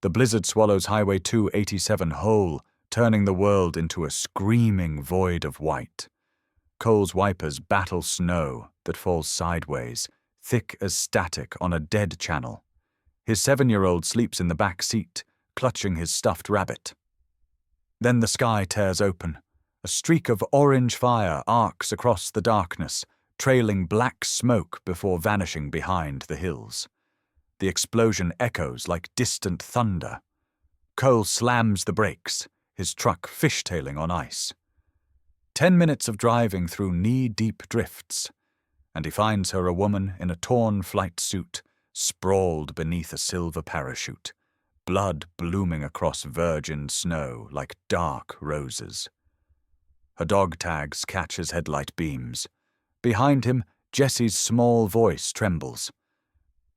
The blizzard swallows Highway 287 whole, turning the world into a screaming void of white. Cole's wipers battle snow that falls sideways, thick as static on a dead channel. His 7-year-old sleeps in the back seat, clutching his stuffed rabbit. Then the sky tears open. A streak of orange fire arcs across the darkness, trailing black smoke before vanishing behind the hills. The explosion echoes like distant thunder. Cole slams the brakes, his truck fishtailing on ice. 10 minutes of driving through knee-deep drifts, and he finds her a woman in a torn flight suit, sprawled beneath a silver parachute, blood blooming across virgin snow like dark roses. Her dog tags catch his headlight beams. Behind him, Jessie's small voice trembles.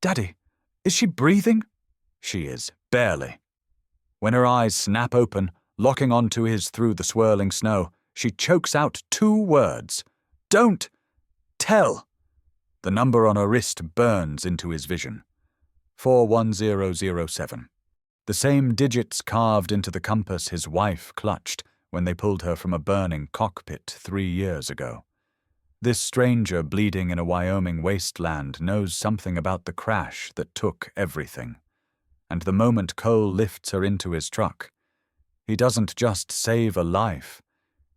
"Daddy, is she breathing?" She is, barely. When her eyes snap open, locking onto his through the swirling snow, she chokes out 2 words. "Don't tell." The number on her wrist burns into his vision. 41007. The same digits carved into the compass his wife clutched when they pulled her from a burning cockpit 3 years ago. This stranger bleeding in a Wyoming wasteland knows something about the crash that took everything. And the moment Cole lifts her into his truck, he doesn't just save a life.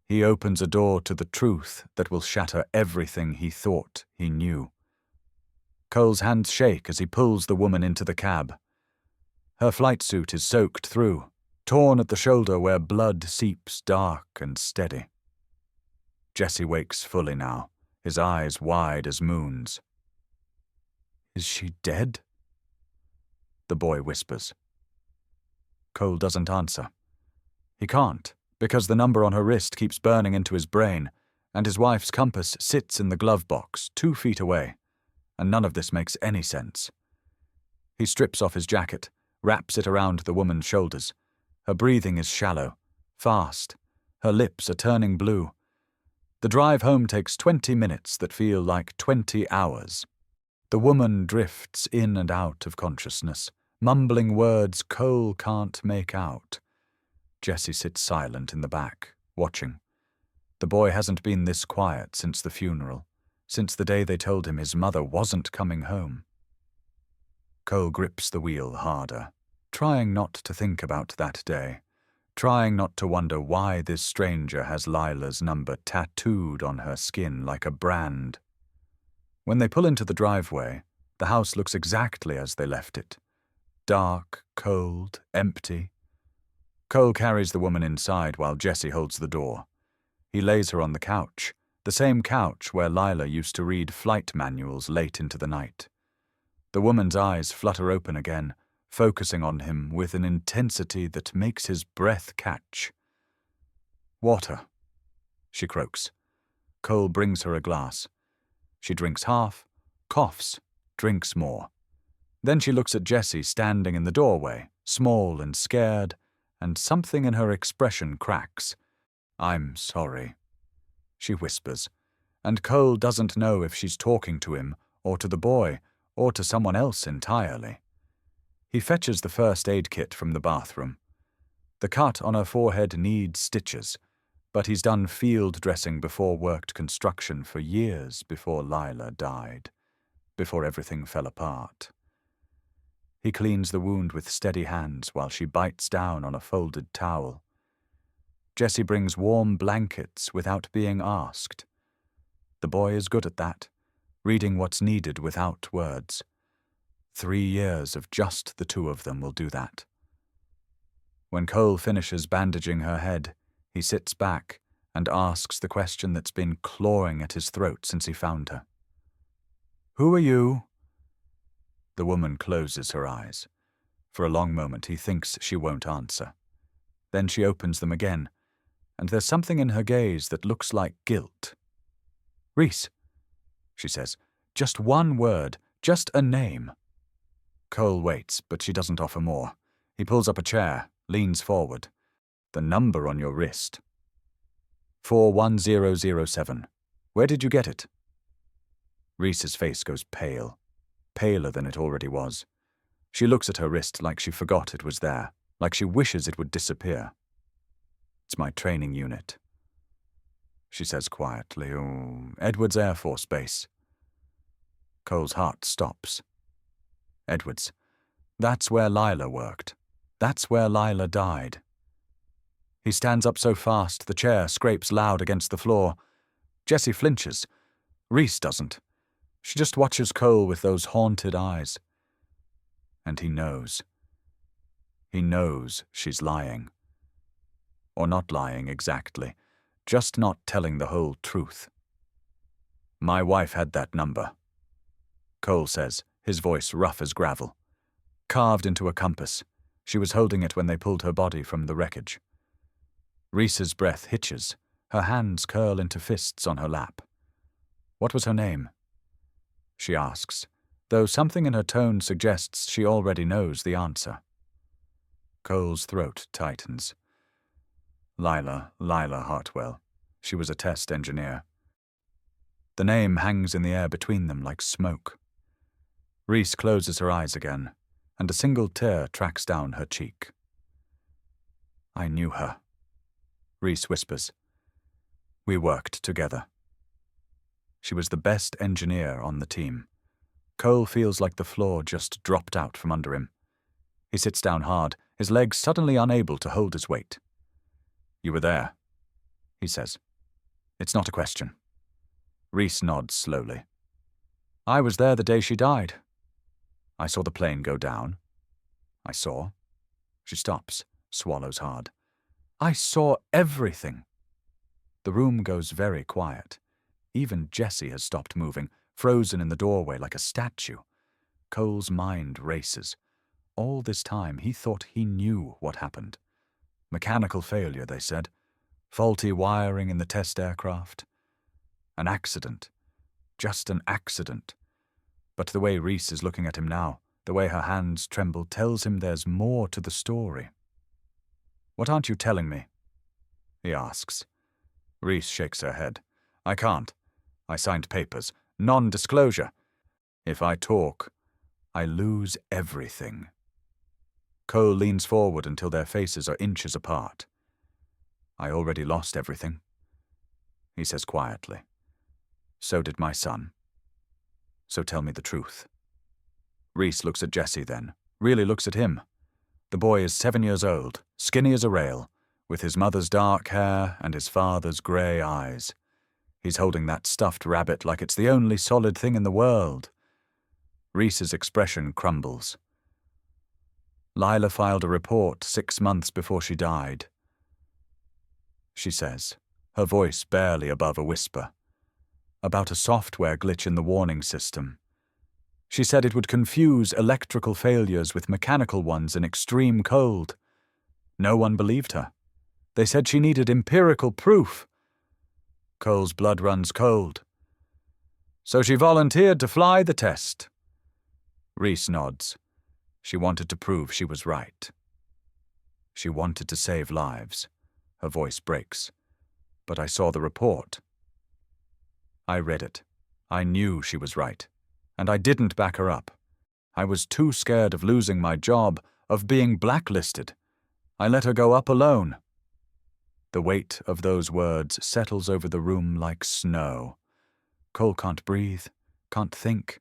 He opens a door to the truth that will shatter everything he thought he knew. Cole's hands shake as he pulls the woman into the cab. Her flight suit is soaked through, torn at the shoulder where blood seeps dark and steady. Jesse wakes fully now, his eyes wide as moons. "Is she dead?" The boy whispers. Cole doesn't answer. He can't, because the number on her wrist keeps burning into his brain, and his wife's compass sits in the glove box 2 feet away, and none of this makes any sense. He strips off his jacket, wraps it around the woman's shoulders. Her breathing is shallow, fast. Her lips are turning blue. The drive home takes 20 minutes that feel like 20 hours. The woman drifts in and out of consciousness, mumbling words Cole can't make out. Jesse sits silent in the back, watching. The boy hasn't been this quiet since the funeral, since the day they told him his mother wasn't coming home. Cole grips the wheel harder, trying not to think about that day, trying not to wonder why this stranger has Lila's number tattooed on her skin like a brand. When they pull into the driveway, the house looks exactly as they left it. Dark, cold, empty. Cole carries the woman inside while Jesse holds the door. He lays her on the couch, the same couch where Lila used to read flight manuals late into the night. The woman's eyes flutter open again, focusing on him with an intensity that makes his breath catch. "Water," she croaks. Cole brings her a glass. She drinks half, coughs, drinks more. Then she looks at Jesse standing in the doorway, small and scared, and something in her expression cracks. "I'm sorry," she whispers, and Cole doesn't know if she's talking to him, or to the boy, or to someone else entirely. He fetches the first aid kit from the bathroom. The cut on her forehead needs stitches, but he's done field dressing before worked construction for years before Lila died, before everything fell apart. He cleans the wound with steady hands while she bites down on a folded towel. Jesse brings warm blankets without being asked. The boy is good at that, reading what's needed without words. 3 years of just the 2 of them will do that. When Cole finishes bandaging her head, he sits back and asks the question that's been clawing at his throat since he found her. "Who are you?" The woman closes her eyes. For a long moment he thinks she won't answer. Then she opens them again, and there's something in her gaze that looks like guilt. "Reese," she says. "Just one word, just a name." Cole waits, but she doesn't offer more. He pulls up a chair, leans forward. "The number on your wrist." 41007. "Where did you get it?" Reese's face goes pale, paler than it already was. She looks at her wrist like she forgot it was there, like she wishes it would disappear. It's my training unit, she says quietly. Oh, Edwards Air Force Base. Cole's heart stops. Edwards. That's where Lila worked. That's where Lila died. He stands up so fast the chair scrapes loud against the floor. Jessie flinches. Reese doesn't. She just watches Cole with those haunted eyes. And he knows. He knows she's lying. Or not lying exactly, just not telling the whole truth. My wife had that number, Cole says, his voice rough as gravel. Carved into a compass. She was holding it when they pulled her body from the wreckage. Reese's breath hitches. Her hands curl into fists on her lap. What was her name? She asks, though something in her tone suggests she already knows the answer. Cole's throat tightens. Lila Hartwell. She was a test engineer. The name hangs in the air between them like smoke. Reese closes her eyes again, and a single tear tracks down her cheek. I knew her, Reese whispers. We worked together. She was the best engineer on the team. Cole feels like the floor just dropped out from under him. He sits down hard, his legs suddenly unable to hold his weight. You were there, he says. It's not a question. Reese nods slowly. I was there the day she died. I saw the plane go down. I saw. She stops, swallows hard. I saw everything. The room goes very quiet. Even Jessie has stopped moving, frozen in the doorway like a statue. Cole's mind races. All this time he thought he knew what happened. Mechanical failure, they said. Faulty wiring in the test aircraft. An accident. Just an accident. But the way Reese is looking at him now, the way her hands tremble, tells him there's more to the story. What aren't you telling me? He asks. Reese shakes her head. I can't. I signed papers. Non-disclosure. If I talk, I lose everything. Cole leans forward until their faces are inches apart. I already lost everything, he says quietly. So did my son. So tell me the truth. Reese looks at Jessie then, really looks at him. The boy is 7 years old, skinny as a rail, with his mother's dark hair and his father's grey eyes. He's holding that stuffed rabbit like it's the only solid thing in the world. Reese's expression crumbles. Lila filed a report 6 months before she died, she says, her voice barely above a whisper, about a software glitch in the warning system. She said it would confuse electrical failures with mechanical ones in extreme cold. No one believed her. They said she needed empirical proof. Cole's blood runs cold. So she volunteered to fly the test. Reese nods. She wanted to prove she was right. She wanted to save lives. Her voice breaks. But I saw the report. I read it. I knew she was right. And I didn't back her up. I was too scared of losing my job, of being blacklisted. I let her go up alone. The weight of those words settles over the room like snow. Cole can't breathe, can't think.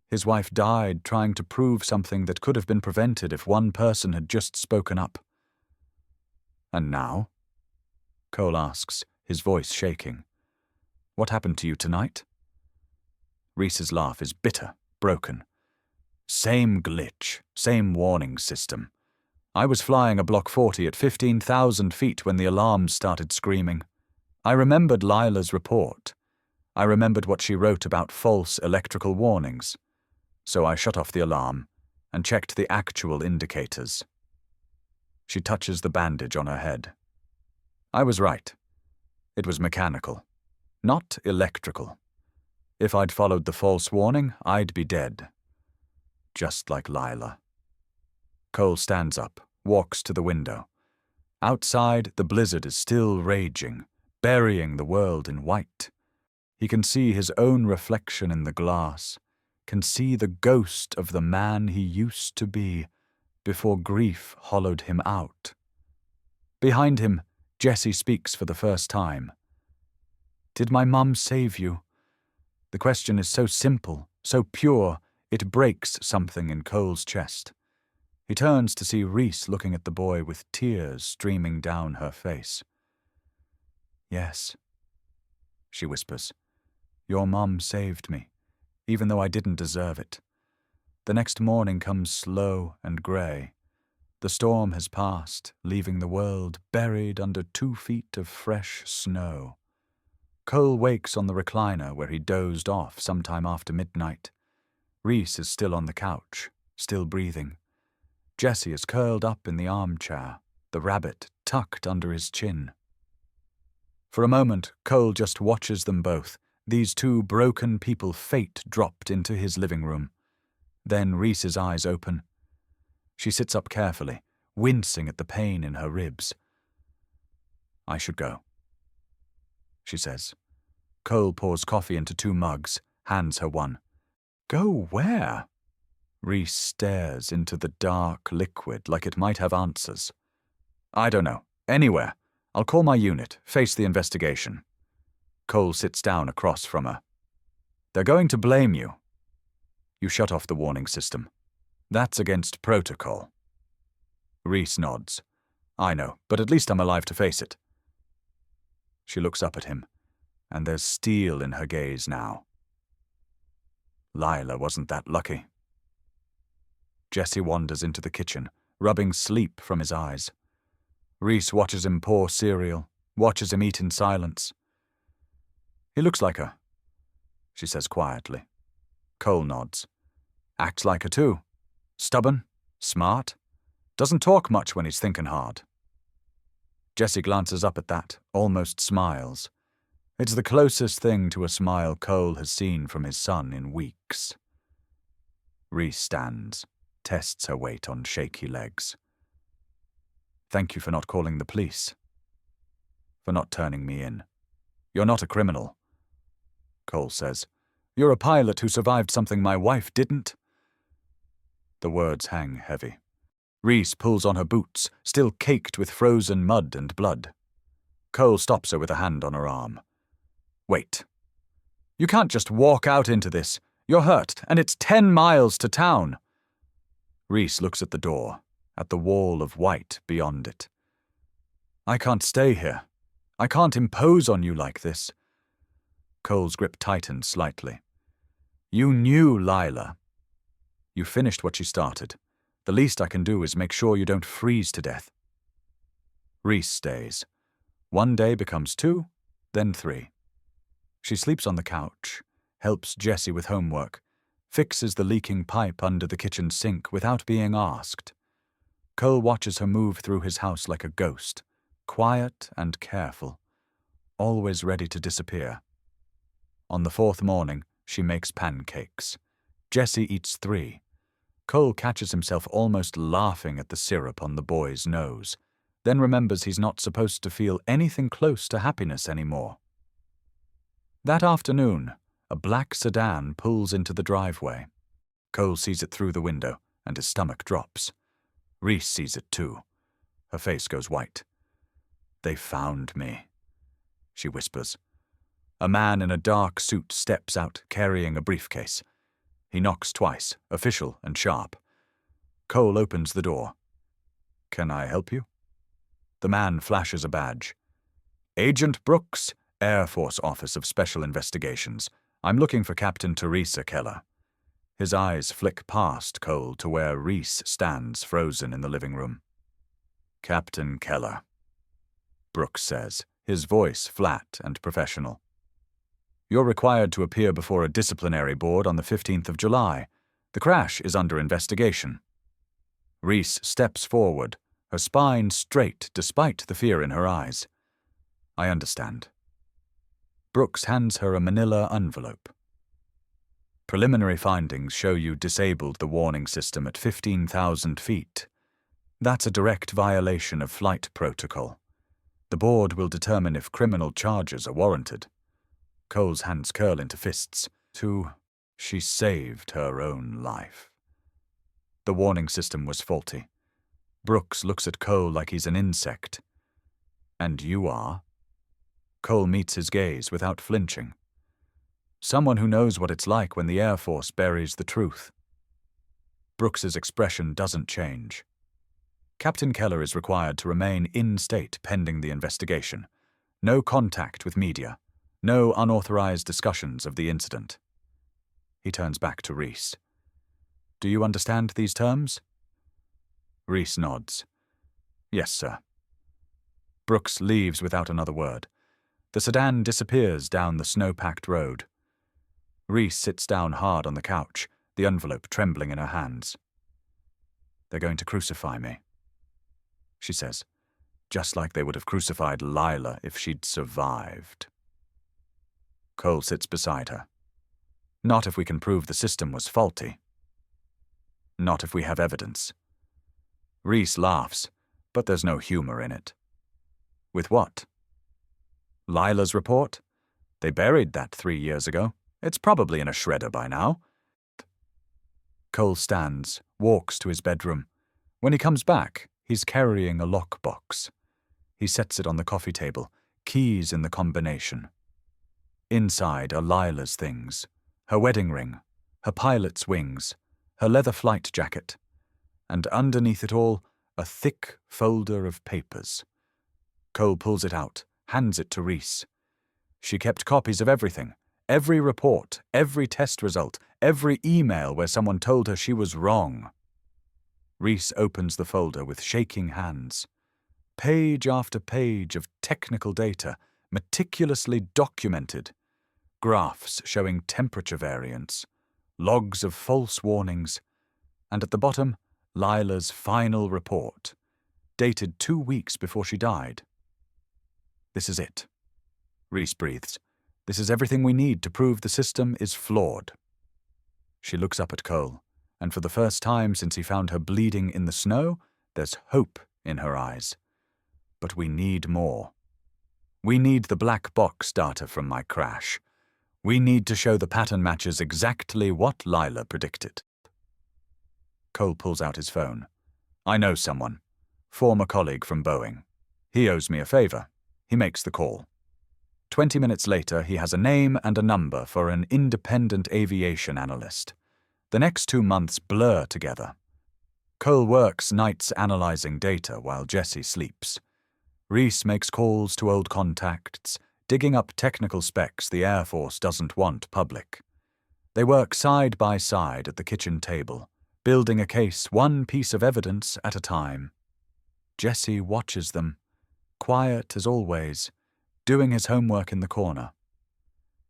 His wife died trying to prove something that could have been prevented if one person had just spoken up. And now? Cole asks, his voice shaking. What happened to you tonight? Reese's laugh is bitter, broken. Same glitch, same warning system. I was flying a Block 40 at 15,000 feet when the alarms started screaming. I remembered Lila's report. I remembered what she wrote about false electrical warnings. So I shut off the alarm and checked the actual indicators. She touches the bandage on her head. I was right. It was mechanical, not electrical. If I'd followed the false warning, I'd be dead. Just like Lila. Cole stands up, walks to the window. Outside, the blizzard is still raging, burying the world in white. He can see his own reflection in the glass, can see the ghost of the man he used to be before grief hollowed him out. Behind him, Jesse speaks for the first time. "Did my mum save you?" The question is so simple, so pure, it breaks something in Cole's chest. He turns to see Reese looking at the boy with tears streaming down her face. "Yes," she whispers. "Your mum saved me, even though I didn't deserve it." The next morning comes slow and grey. The storm has passed, leaving the world buried under 2 feet of fresh snow. Cole wakes on the recliner where he dozed off sometime after midnight. Reese is still on the couch, still breathing. Jesse is curled up in the armchair, the rabbit tucked under his chin. For a moment, Cole just watches them both, these two broken people fate dropped into his living room. Then Reese's eyes open. She sits up carefully, wincing at the pain in her ribs. "I should go," she says. Cole pours coffee into 2 mugs, hands her one. "Go where?" Reese stares into the dark liquid like it might have answers. "I don't know. Anywhere. I'll call my unit, face the investigation." Cole sits down across from her. "They're going to blame you." "You shut off the warning system. That's against protocol." Reese nods. "I know, but at least I'm alive to face it." She looks up at him, and there's steel in her gaze now. Lila wasn't that lucky. Jesse wanders into the kitchen, rubbing sleep from his eyes. Reese watches him pour cereal, watches him eat in silence. "He looks like her," she says quietly. Cole nods. "Acts like her too. Stubborn, smart, doesn't talk much when he's thinking hard." Jesse glances up at that, almost smiles. It's the closest thing to a smile Cole has seen from his son in weeks. Reese stands, tests her weight on shaky legs. "Thank you for not calling the police. For not turning me in. You're not a criminal," Cole says. "You're a pilot who survived something my wife didn't." The words hang heavy. Reese pulls on her boots, still caked with frozen mud and blood. Cole stops her with a hand on her arm. "Wait. You can't just walk out into this. You're hurt, and it's 10 miles to town." Reese looks at the door, at the wall of white beyond it. "I can't stay here. I can't impose on you like this." Cole's grip tightens slightly. "You knew Lila. You finished what she started. The least I can do is make sure you don't freeze to death." Reese stays. 1 day becomes 2, then 3. She sleeps on the couch, helps Jesse with homework, fixes the leaking pipe under the kitchen sink without being asked. Cole watches her move through his house like a ghost, quiet and careful, always ready to disappear. On the 4th morning, she makes pancakes. Jesse eats 3. Cole catches himself almost laughing at the syrup on the boy's nose, then remembers he's not supposed to feel anything close to happiness anymore. That afternoon, a black sedan pulls into the driveway. Cole sees it through the window, and his stomach drops. Reese sees it too. Her face goes white. "They found me," she whispers. A man in a dark suit steps out, carrying a briefcase. He knocks twice, official and sharp. Cole opens the door. "Can I help you?" The man flashes a badge. "Agent Brooks, Air Force Office of Special Investigations. I'm looking for Captain Reese Keller." His eyes flick past Cole to where Reese stands frozen in the living room. "Captain Keller," Brooks says, his voice flat and professional. "You're required to appear before a disciplinary board on the 15th of July. The crash is under investigation." Reese steps forward, her spine straight despite the fear in her eyes. "I understand." Brooks hands her a manila envelope. "Preliminary findings show you disabled the warning system at 15,000 feet. That's a direct violation of flight protocol. The board will determine if criminal charges are warranted." Cole's hands curl into fists. 2, She saved her own life. The warning system was faulty. Brooks looks at Cole like he's an insect. And you are? Cole meets his gaze without flinching. Someone who knows what it's like when the Air Force buries the truth. Brooks's expression doesn't change. Captain Keller is required to remain in state pending the investigation. No contact with media. No unauthorized discussions of the incident. He turns back to Reese. Do you understand these terms? Reese nods. Yes, sir. Brooks leaves without another word. The sedan disappears down the snow-packed road. Reese sits down hard on the couch, the envelope trembling in her hands. They're going to crucify me, she says, just like they would have crucified Lila if she'd survived. Cole sits beside her. Not if we can prove the system was faulty. Not if we have evidence. Reese laughs, but there's no humor in it. With what? Lila's report? They buried that 3 years ago. It's probably in a shredder by now. Cole stands, walks to his bedroom. When he comes back, he's carrying a lockbox. He sets it on the coffee table, keys in the combination. Inside are Lila's things. Her wedding ring, her pilot's wings, her leather flight jacket, and underneath it all, a thick folder of papers. Cole pulls it out, hands it to Reese. She kept copies of everything, every report, every test result, every email where someone told her she was wrong. Reese opens the folder with shaking hands. Page after page of technical data, meticulously documented. Graphs showing temperature variance, logs of false warnings, and at the bottom, Lila's final report, dated 2 weeks before she died. This is it. Reese breathes. This is everything we need to prove the system is flawed. She looks up at Cole, and for the first time since he found her bleeding in the snow, there's hope in her eyes. But we need more. We need the black box data from my crash. We need to show the pattern matches exactly what Lila predicted. Cole pulls out his phone. I know someone. Former colleague from Boeing. He owes me a favor. He makes the call. 20 minutes later, he has a name and a number for an independent aviation analyst. The next 2 months blur together. Cole works nights analyzing data while Jesse sleeps. Reese makes calls to old contacts, digging up technical specs the Air Force doesn't want public. They work side by side at the kitchen table, building a case one piece of evidence at a time. Jesse watches them, quiet as always, doing his homework in the corner.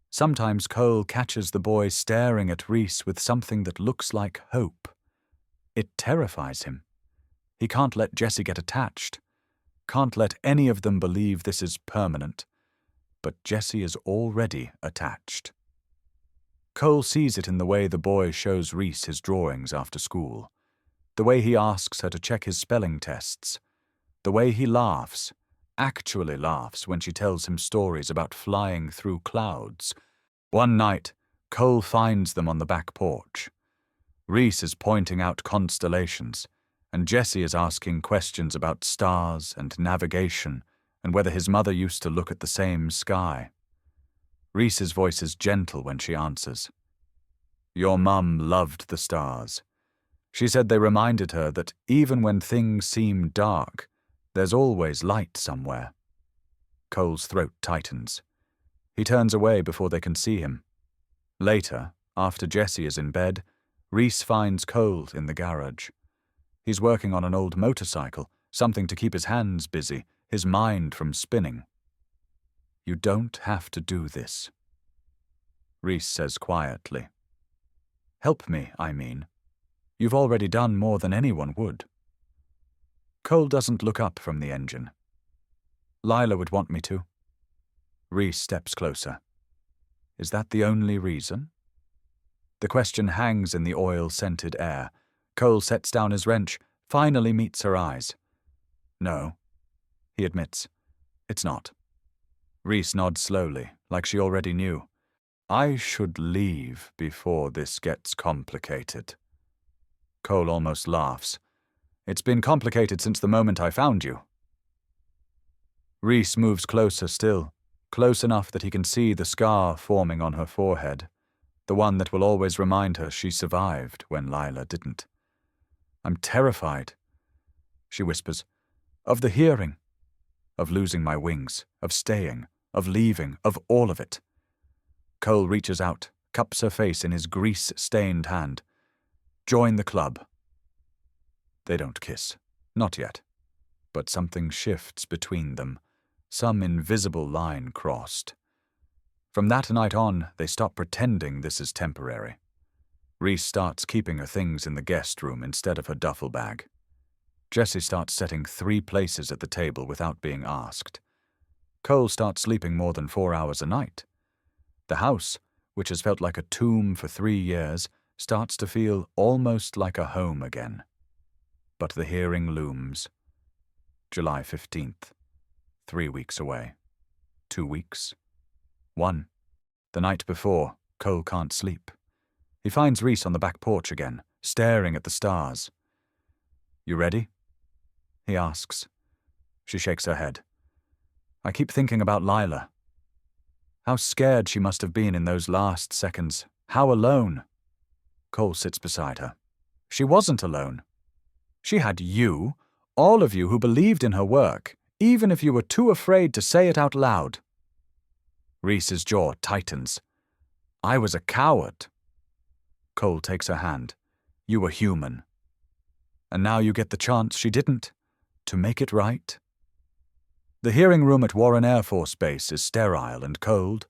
Sometimes Cole catches the boy staring at Reese with something that looks like hope. It terrifies him. He can't let Jesse get attached, can't let any of them believe this is permanent. But Jesse is already attached. Cole sees it in the way the boy shows Reese his drawings after school, the way he asks her to check his spelling tests, the way he laughs, actually laughs when she tells him stories about flying through clouds. One night, Cole finds them on the back porch. Reese is pointing out constellations, and Jesse is asking questions about stars and navigation, and whether his mother used to look at the same sky. Reese's voice is gentle when she answers. Your mum loved the stars. She said they reminded her that even when things seem dark, there's always light somewhere. Cole's throat tightens. He turns away before they can see him. Later, after Jesse is in bed, Reese finds Cole in the garage. He's working on an old motorcycle, something to keep his hands busy, his mind from spinning. You don't have to do this, Reese says quietly. Help me, I mean. You've already done more than anyone would. Cole doesn't look up from the engine. Lila would want me to. Reese steps closer. Is that the only reason? The question hangs in the oil-scented air. Cole sets down his wrench, finally meets her eyes. No, he admits. It's not. Reese nods slowly, like she already knew. I should leave before this gets complicated. Cole almost laughs. It's been complicated since the moment I found you. Reese moves closer still, close enough that he can see the scar forming on her forehead, the one that will always remind her she survived when Lila didn't. I'm terrified, she whispers, of the hearing, of losing my wings, of staying, of leaving, of all of it. Cole reaches out, cups her face in his grease-stained hand. Join the club. They don't kiss. Not yet. But something shifts between them, some invisible line crossed. From that night on, they stop pretending this is temporary. Reese starts keeping her things in the guest room instead of her duffel bag. Jessie starts setting 3 places at the table without being asked. Cole starts sleeping more than 4 hours a night. The house, which has felt like a tomb for 3 years, starts to feel almost like a home again. But the hearing looms. July 15th. 3 weeks away. 2 weeks. 1. The night before, Cole can't sleep. He finds Reese on the back porch again, staring at the stars. You ready? He asks. She shakes her head. I keep thinking about Lila. How scared she must have been in those last seconds. How alone. Cole sits beside her. She wasn't alone. She had you, all of you who believed in her work, even if you were too afraid to say it out loud. Reese's jaw tightens. I was a coward. Cole takes her hand. You were human. And now you get the chance she didn't, to make it right. The hearing room at Warren Air Force Base is sterile and cold.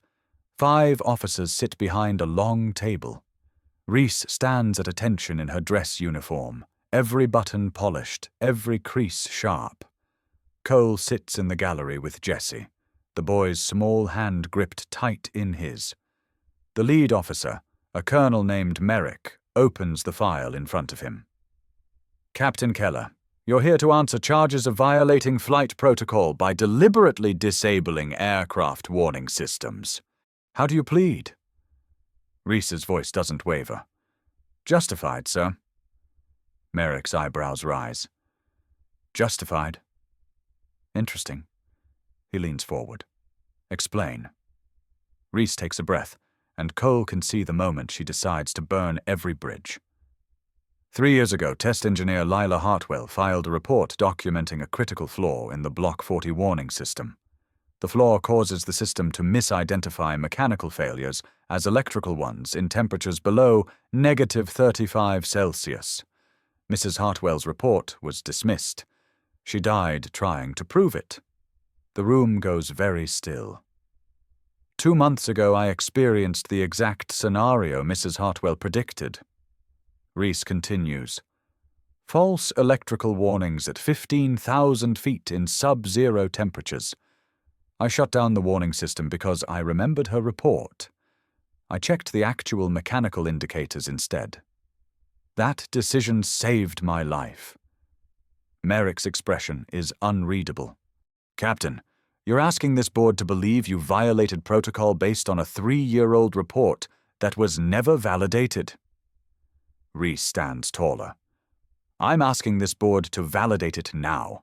5 officers sit behind a long table. Reese stands at attention in her dress uniform, every button polished, every crease sharp. Cole sits in the gallery with Jessie, the boy's small hand gripped tight in his. The lead officer, a colonel named Merrick, opens the file in front of him. Captain Keller, you're here to answer charges of violating flight protocol by deliberately disabling aircraft warning systems. How do you plead? Reese's voice doesn't waver. Justified, sir. Merrick's eyebrows rise. Justified. Interesting. He leans forward. Explain. Reese takes a breath, and Cole can see the moment she decides to burn every bridge. 3 years ago, test engineer Lila Hartwell filed a report documenting a critical flaw in the Block 40 warning system. The flaw causes the system to misidentify mechanical failures as electrical ones in temperatures below -35 Celsius. Mrs. Hartwell's report was dismissed. She died trying to prove it. The room goes very still. 2 months ago, I experienced the exact scenario Mrs. Hartwell predicted. Reese continues. False electrical warnings at 15,000 feet in sub-zero temperatures. I shut down the warning system because I remembered her report. I checked the actual mechanical indicators instead. That decision saved my life. Merrick's expression is unreadable. Captain, you're asking this board to believe you violated protocol based on a 3-year-old report that was never validated. Reese stands taller. I'm asking this board to validate it now.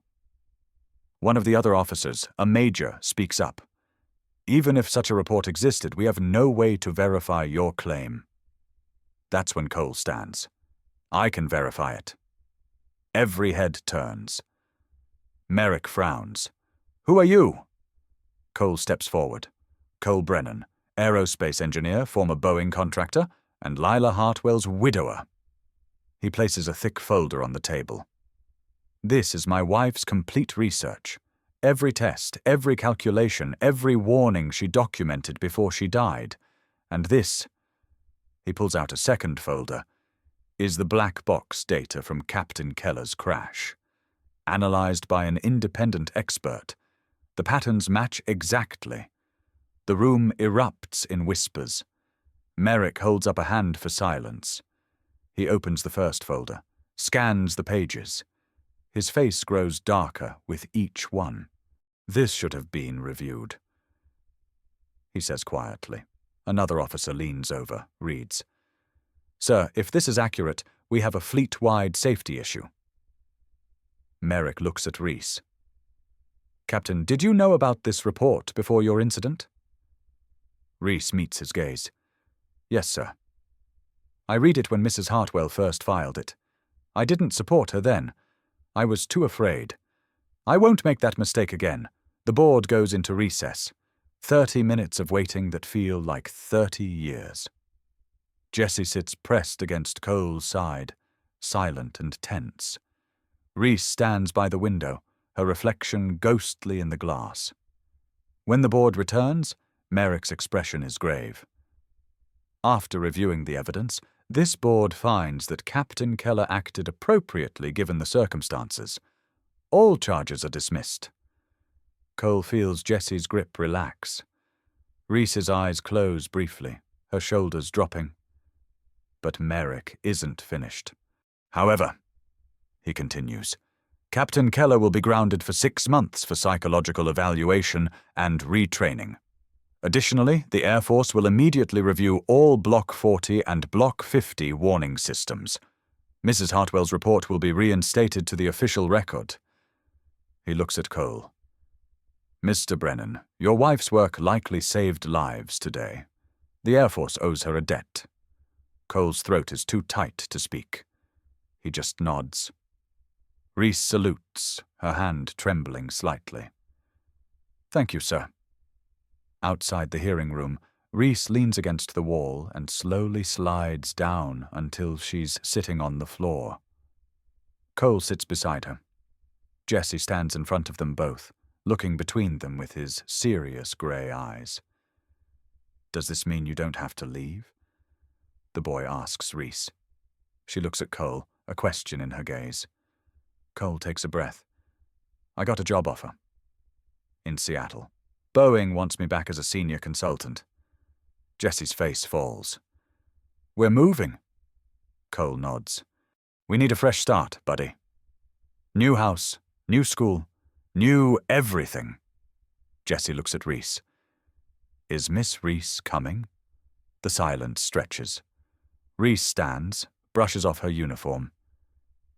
One of the other officers, a major, speaks up. Even if such a report existed, we have no way to verify your claim. That's when Cole stands. I can verify it. Every head turns. Merrick frowns. Who are you? Cole steps forward. Cole Brennan, aerospace engineer, former Boeing contractor, and Lila Hartwell's widower. He places a thick folder on the table. This is my wife's complete research. Every test, every calculation, every warning she documented before she died. And this, he pulls out a second folder, is the black box data from Captain Keller's crash. Analyzed by an independent expert, the patterns match exactly. The room erupts in whispers. Merrick holds up a hand for silence. He opens the first folder, scans the pages. His face grows darker with each one. This should have been reviewed, he says quietly. Another officer leans over, reads. Sir, if this is accurate, we have a fleet-wide safety issue. Merrick looks at Reese. Captain, did you know about this report before your incident? Reese meets his gaze. Yes, sir. I read it when Mrs. Hartwell first filed it. I didn't support her then. I was too afraid. I won't make that mistake again. The board goes into recess. 30 minutes of waiting that feel like 30 years. Jessie sits pressed against Cole's side, silent and tense. Reese stands by the window, her reflection ghostly in the glass. When the board returns, Merrick's expression is grave. After reviewing the evidence, this board finds that Captain Keller acted appropriately given the circumstances. All charges are dismissed. Cole feels Jessie's grip relax. Reese's eyes close briefly, her shoulders dropping. But Merrick isn't finished. However, he continues, Captain Keller will be grounded for 6 months for psychological evaluation and retraining. Additionally, the Air Force will immediately review all Block 40 and Block 50 warning systems. Mrs. Hartwell's report will be reinstated to the official record. He looks at Cole. Mr. Brennan, your wife's work likely saved lives today. The Air Force owes her a debt. Cole's throat is too tight to speak. He just nods. Reese salutes, her hand trembling slightly. Thank you, sir. Outside the hearing room, Reese leans against the wall and slowly slides down until she's sitting on the floor. Cole sits beside her. Jessie stands in front of them both, looking between them with his serious grey eyes. Does this mean you don't have to leave? The boy asks Reese. She looks at Cole, a question in her gaze. Cole takes a breath. I got a job offer. In Seattle. Boeing wants me back as a senior consultant. Jessie's face falls. We're moving. Cole nods. We need a fresh start, buddy. New house, new school, new everything. Jessie looks at Reese. Is Miss Reese coming? The silence stretches. Reese stands, brushes off her uniform.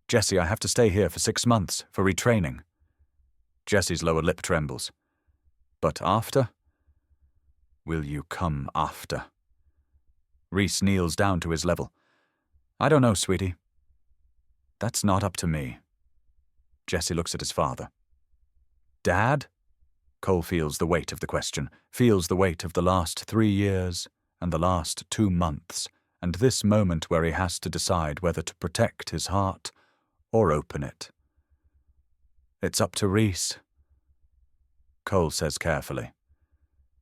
Jessie, I have to stay here for 6 months for retraining. Jessie's lower lip trembles. But after? Will you come after? Reese kneels down to his level. I don't know, sweetie. That's not up to me. Jessie looks at his father. Dad? Cole feels the weight of the question, feels the weight of the last 3 years and the last 2 months, and this moment where he has to decide whether to protect his heart or open it. It's up to Reese. Cole says carefully.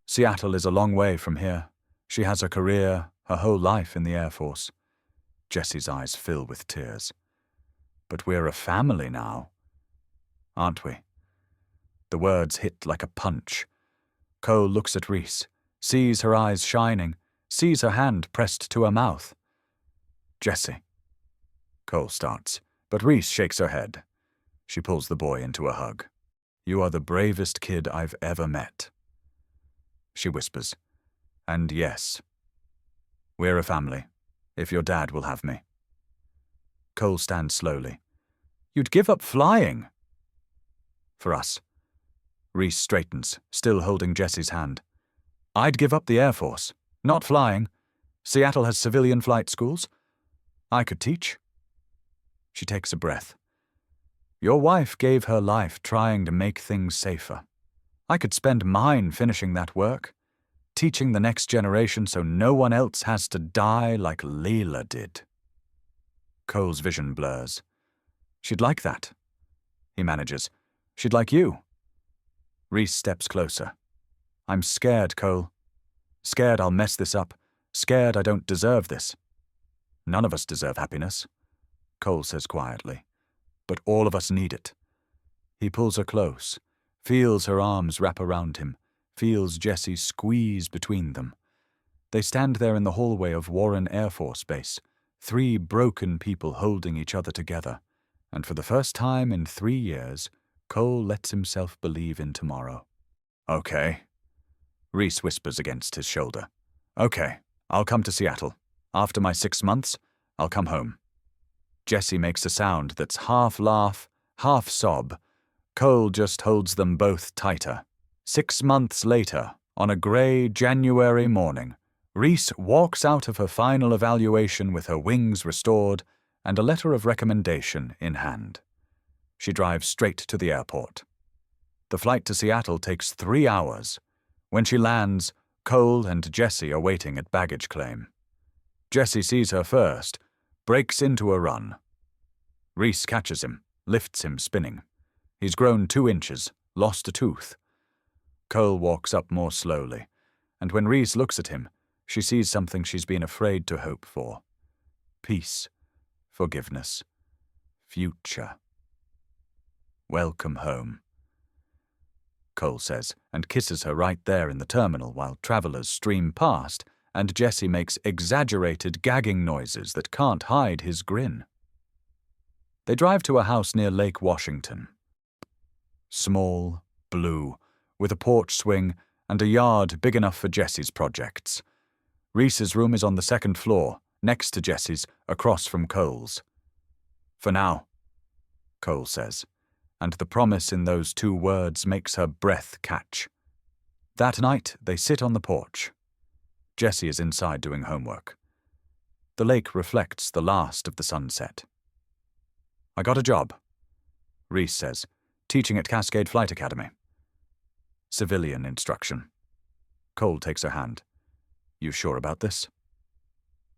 Seattle is a long way from here. She has a career, her whole life in the Air Force. Jessie's eyes fill with tears. But we're a family now, aren't we? The words hit like a punch. Cole looks at Reese, sees her eyes shining, sees her hand pressed to her mouth. Jessie. Cole starts, but Reese shakes her head. She pulls the boy into a hug. You are the bravest kid I've ever met. She whispers, and yes, we're a family, if your dad will have me. Cole stands slowly. You'd give up flying. For us. Reese straightens, still holding Jessie's hand. I'd give up the Air Force, not flying. Seattle has civilian flight schools. I could teach. She takes a breath. Your wife gave her life trying to make things safer. I could spend mine finishing that work, teaching the next generation so no one else has to die like Lila did. Cole's vision blurs. She'd like that. He manages. She'd like you. Reese steps closer. I'm scared, Cole. Scared I'll mess this up. Scared I don't deserve this. None of us deserve happiness, Cole says quietly. But all of us need it. He pulls her close, feels her arms wrap around him, feels Jessie squeeze between them. They stand there in the hallway of Warren Air Force Base, 3 broken people holding each other together, and for the first time in 3 years, Cole lets himself believe in tomorrow. Okay, Reese whispers against his shoulder. Okay, I'll come to Seattle. After my 6 months, I'll come home. Jessie makes a sound that's half laugh, half sob. Cole just holds them both tighter. 6 months later, on a grey January morning, Reese walks out of her final evaluation with her wings restored and a letter of recommendation in hand. She drives straight to the airport. The flight to Seattle takes 3 hours. When she lands, Cole and Jessie are waiting at baggage claim. Jessie sees her first, breaks into a run. Reese catches him, lifts him spinning. He's grown 2 inches, lost a tooth. Cole walks up more slowly, and when Reese looks at him, she sees something she's been afraid to hope for. Peace, forgiveness, future. Welcome home, Cole says, and kisses her right there in the terminal while travelers stream past, and Jessie makes exaggerated gagging noises that can't hide his grin. They drive to a house near Lake Washington. Small, blue, with a porch swing and a yard big enough for Jessie's projects. Reese's room is on the 2nd floor, next to Jessie's, across from Cole's. For now, Cole says, and the promise in those 2 words makes her breath catch. That night, they sit on the porch. Jessie is inside doing homework. The lake reflects the last of the sunset. I got a job, Reese says, teaching at Cascade Flight Academy. Civilian instruction. Cole takes her hand. You sure about this?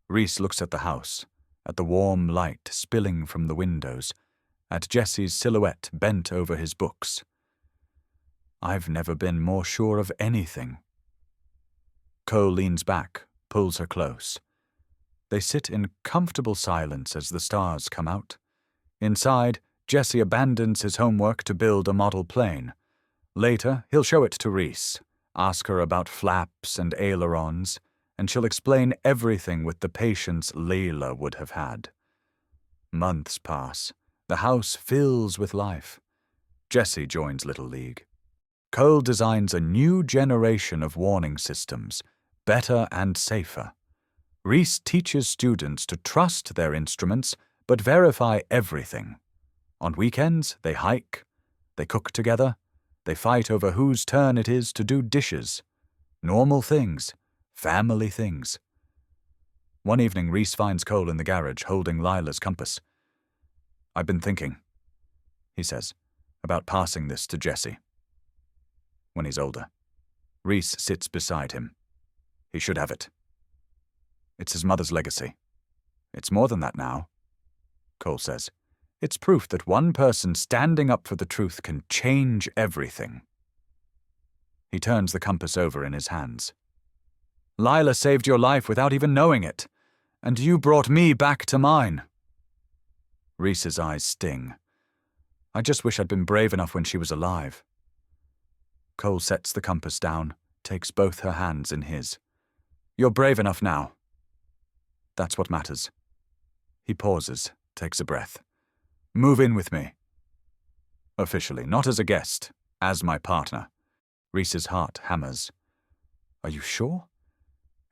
Reese looks at the house, at the warm light spilling from the windows, at Jessie's silhouette bent over his books. I've never been more sure of anything. Cole leans back, pulls her close. They sit in comfortable silence as the stars come out. Inside, Jessie abandons his homework to build a model plane. Later, he'll show it to Reese, ask her about flaps and ailerons, and she'll explain everything with the patience Lila would have had. Months pass. The house fills with life. Jessie joins Little League. Cole designs a new generation of warning systems, better and safer. Reese teaches students to trust their instruments, but verify everything. On weekends, they hike, they cook together, they fight over whose turn it is to do dishes. Normal things, family things. One evening, Reese finds Cole in the garage holding Lila's compass. I've been thinking, he says, about passing this to Jessie. When he's older. Reese sits beside him. He should have it. It's his mother's legacy. It's more than that now, Cole says. It's proof that one person standing up for the truth can change everything. He turns the compass over in his hands. Lila saved your life without even knowing it, and you brought me back to mine. Reese's eyes sting. I just wish I'd been brave enough when she was alive. Cole sets the compass down, takes both her hands in his. You're brave enough now. That's what matters. He pauses, takes a breath. Move in with me. Officially, not as a guest, as my partner. Reese's heart hammers. Are you sure?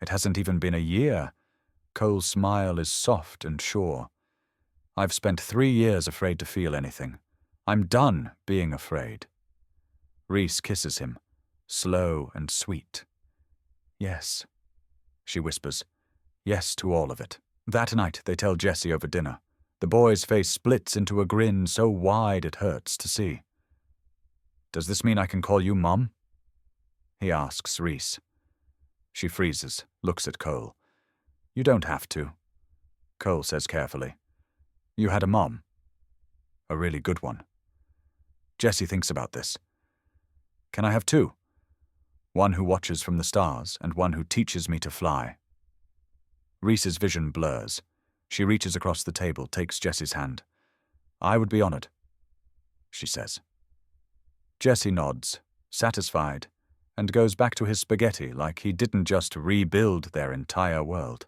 It hasn't even been a year. Cole's smile is soft and sure. I've spent 3 years afraid to feel anything. I'm done being afraid. Reese kisses him, slow and sweet. Yes, she whispers. Yes to all of it. That night they tell Jessie over dinner. The boy's face splits into a grin so wide it hurts to see. Does this mean I can call you Mom? He asks Reese. She freezes, looks at Cole. You don't have to, Cole says carefully. You had a mom. A really good one. Jessie thinks about this. Can I have 2? One who watches from the stars and one who teaches me to fly. Reese's vision blurs. She reaches across the table, takes Jessie's hand. I would be honored, she says. Jessie nods, satisfied, and goes back to his spaghetti like he didn't just rebuild their entire world.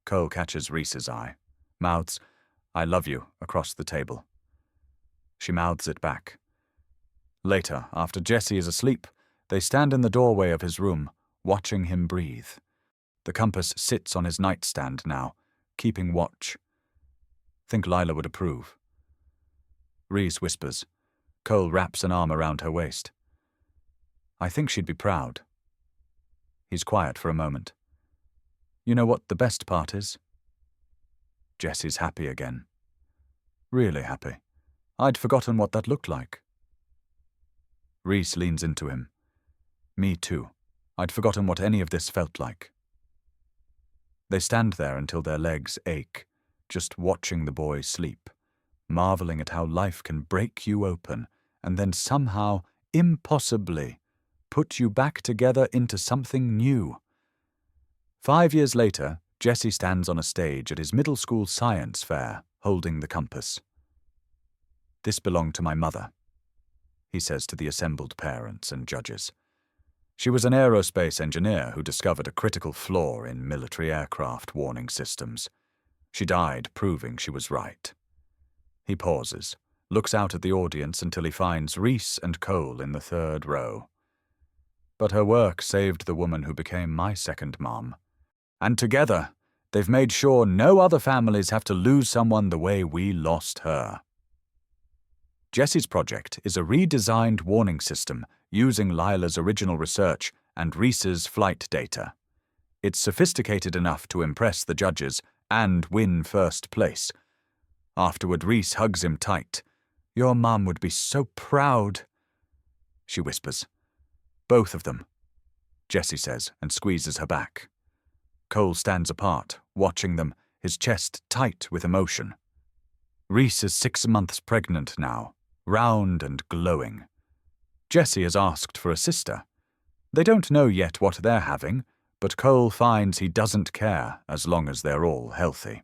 Cole catches Reese's eye, mouths, I love you, across the table. She mouths it back. Later, after Jessie is asleep, they stand in the doorway of his room, watching him breathe. The compass sits on his nightstand now, keeping watch. Think Lila would approve. Reese whispers. Cole wraps an arm around her waist. I think she'd be proud. He's quiet for a moment. You know what the best part is? Jessie's happy again. Really happy. I'd forgotten what that looked like. Reese leans into him. Me too. I'd forgotten what any of this felt like. They stand there until their legs ache, just watching the boy sleep, marveling at how life can break you open and then somehow, impossibly, put you back together into something new. 5 years later, Jesse stands on a stage at his middle school science fair, holding the compass. This belonged to my mother, he says to the assembled parents and judges. She was an aerospace engineer who discovered a critical flaw in military aircraft warning systems. She died proving she was right. He pauses, looks out at the audience until he finds Reese and Cole in the third row. But her work saved the woman who became my second mom. And together, they've made sure no other families have to lose someone the way we lost her. Jesse's project is a redesigned warning system using Lila's original research and Reese's flight data. It's sophisticated enough to impress the judges and win first place. Afterward, Reese hugs him tight. Your mum would be so proud, she whispers. Both of them, Jesse says and squeezes her back. Cole stands apart, watching them, his chest tight with emotion. Reese is 6 months pregnant now, round and glowing. Jesse has asked for a sister. They don't know yet what they're having, but Cole finds he doesn't care as long as they're all healthy.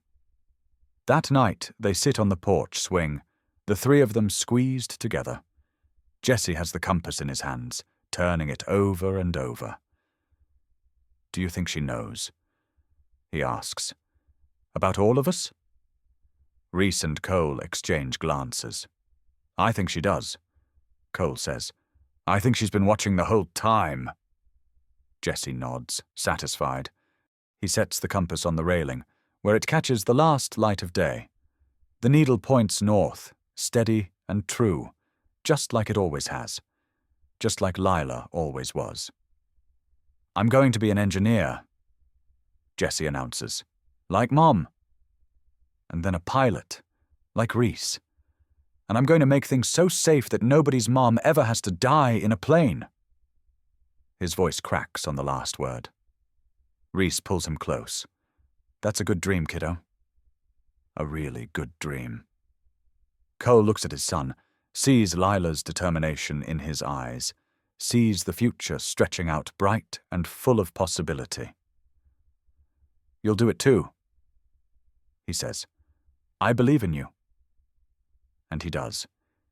That night, they sit on the porch swing, the three of them squeezed together. Jesse has the compass in his hands, turning it over and over. Do you think she knows? He asks. About all of us? Reese and Cole exchange glances. I think she does, Cole says. I think she's been watching the whole time. Jesse nods, satisfied. He sets the compass on the railing, where it catches the last light of day. The needle points north, steady and true, just like it always has, just like Lila always was. I'm going to be an engineer, Jesse announces, like Mom. And then a pilot, like Reese. And I'm going to make things so safe that nobody's mom ever has to die in a plane. His voice cracks on the last word. Reese pulls him close. That's a good dream, kiddo. A really good dream. Cole looks at his son, sees Lila's determination in his eyes, sees the future stretching out bright and full of possibility. You'll do it too, he says. I believe in you. And he does.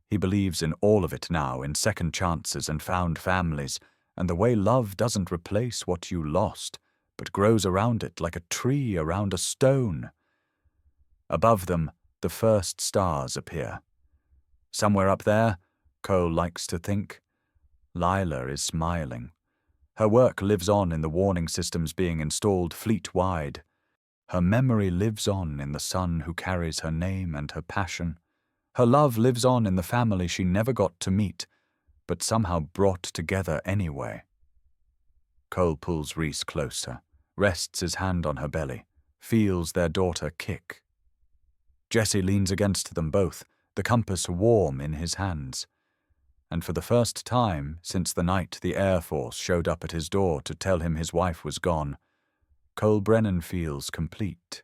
He believes in all of it now, in second chances and found families, and the way love doesn't replace what you lost, but grows around it like a tree around a stone. Above them, the first stars appear. Somewhere up there, Cole likes to think, Lila is smiling. Her work lives on in the warning systems being installed fleet-wide. Her memory lives on in the son who carries her name and her passion. Her love lives on in the family she never got to meet, but somehow brought together anyway. Cole pulls Reese closer, rests his hand on her belly, feels their daughter kick. Jesse leans against them both, the compass warm in his hands. And for the first time since the night the Air Force showed up at his door to tell him his wife was gone, Cole Brennan feels complete.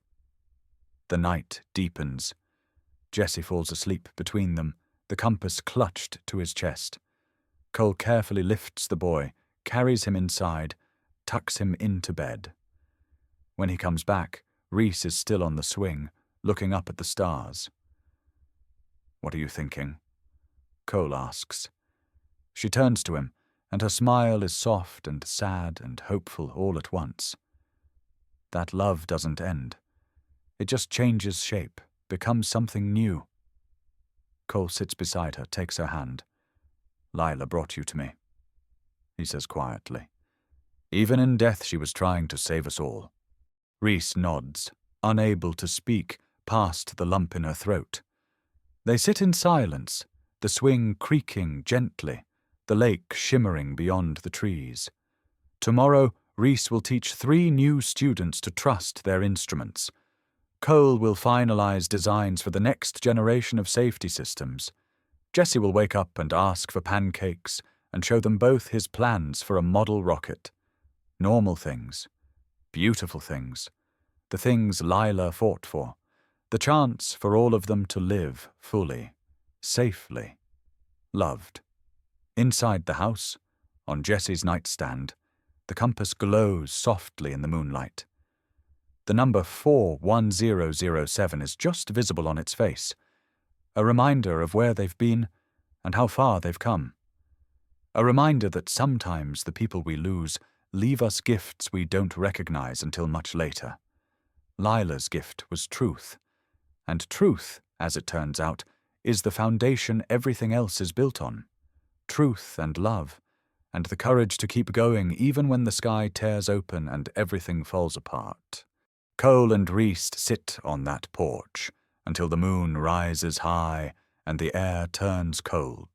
The night deepens. Jesse falls asleep between them, the compass clutched to his chest. Cole carefully lifts the boy, carries him inside, tucks him into bed. When he comes back, Reese is still on the swing, looking up at the stars. What are you thinking? Cole asks. She turns to him, and her smile is soft and sad and hopeful all at once. That love doesn't end. It just changes shape, becomes something new. Cole sits beside her, takes her hand. Lila brought you to me, he says quietly. Even in death she was trying to save us all. Reese nods, unable to speak, past the lump in her throat. They sit in silence, the swing creaking gently, the lake shimmering beyond the trees. Tomorrow, Reese will teach 3 new students to trust their instruments. Cole will finalize designs for the next generation of safety systems. Jesse will wake up and ask for pancakes and show them both his plans for a model rocket. Normal things. Beautiful things. The things Lila fought for. The chance for all of them to live fully, safely, loved. Inside the house, on Jesse's nightstand, the compass glows softly in the moonlight. The number 41007 is just visible on its face, a reminder of where they've been and how far they've come. A reminder that sometimes the people we lose leave us gifts we don't recognize until much later. Lila's gift was truth, and truth, as it turns out, is the foundation everything else is built on. Truth and love, and the courage to keep going even when the sky tears open and everything falls apart. Cole and Reese sit on that porch until the moon rises high and the air turns cold.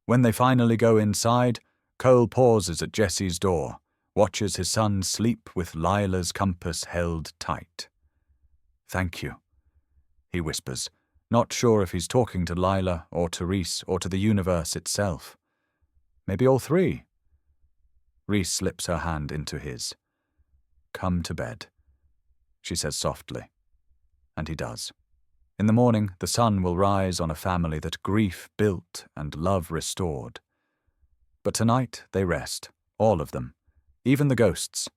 When they finally go inside, Cole pauses at Jesse's door, watches his son sleep with Lila's compass held tight. "Thank you," he whispers, not sure if he's talking to Lila or to Reese or to the universe itself. Maybe all 3. Reese slips her hand into his. "Come to bed," she says softly. And he does. In the morning, the sun will rise on a family that grief built and love restored. But tonight they rest, all of them, even the ghosts,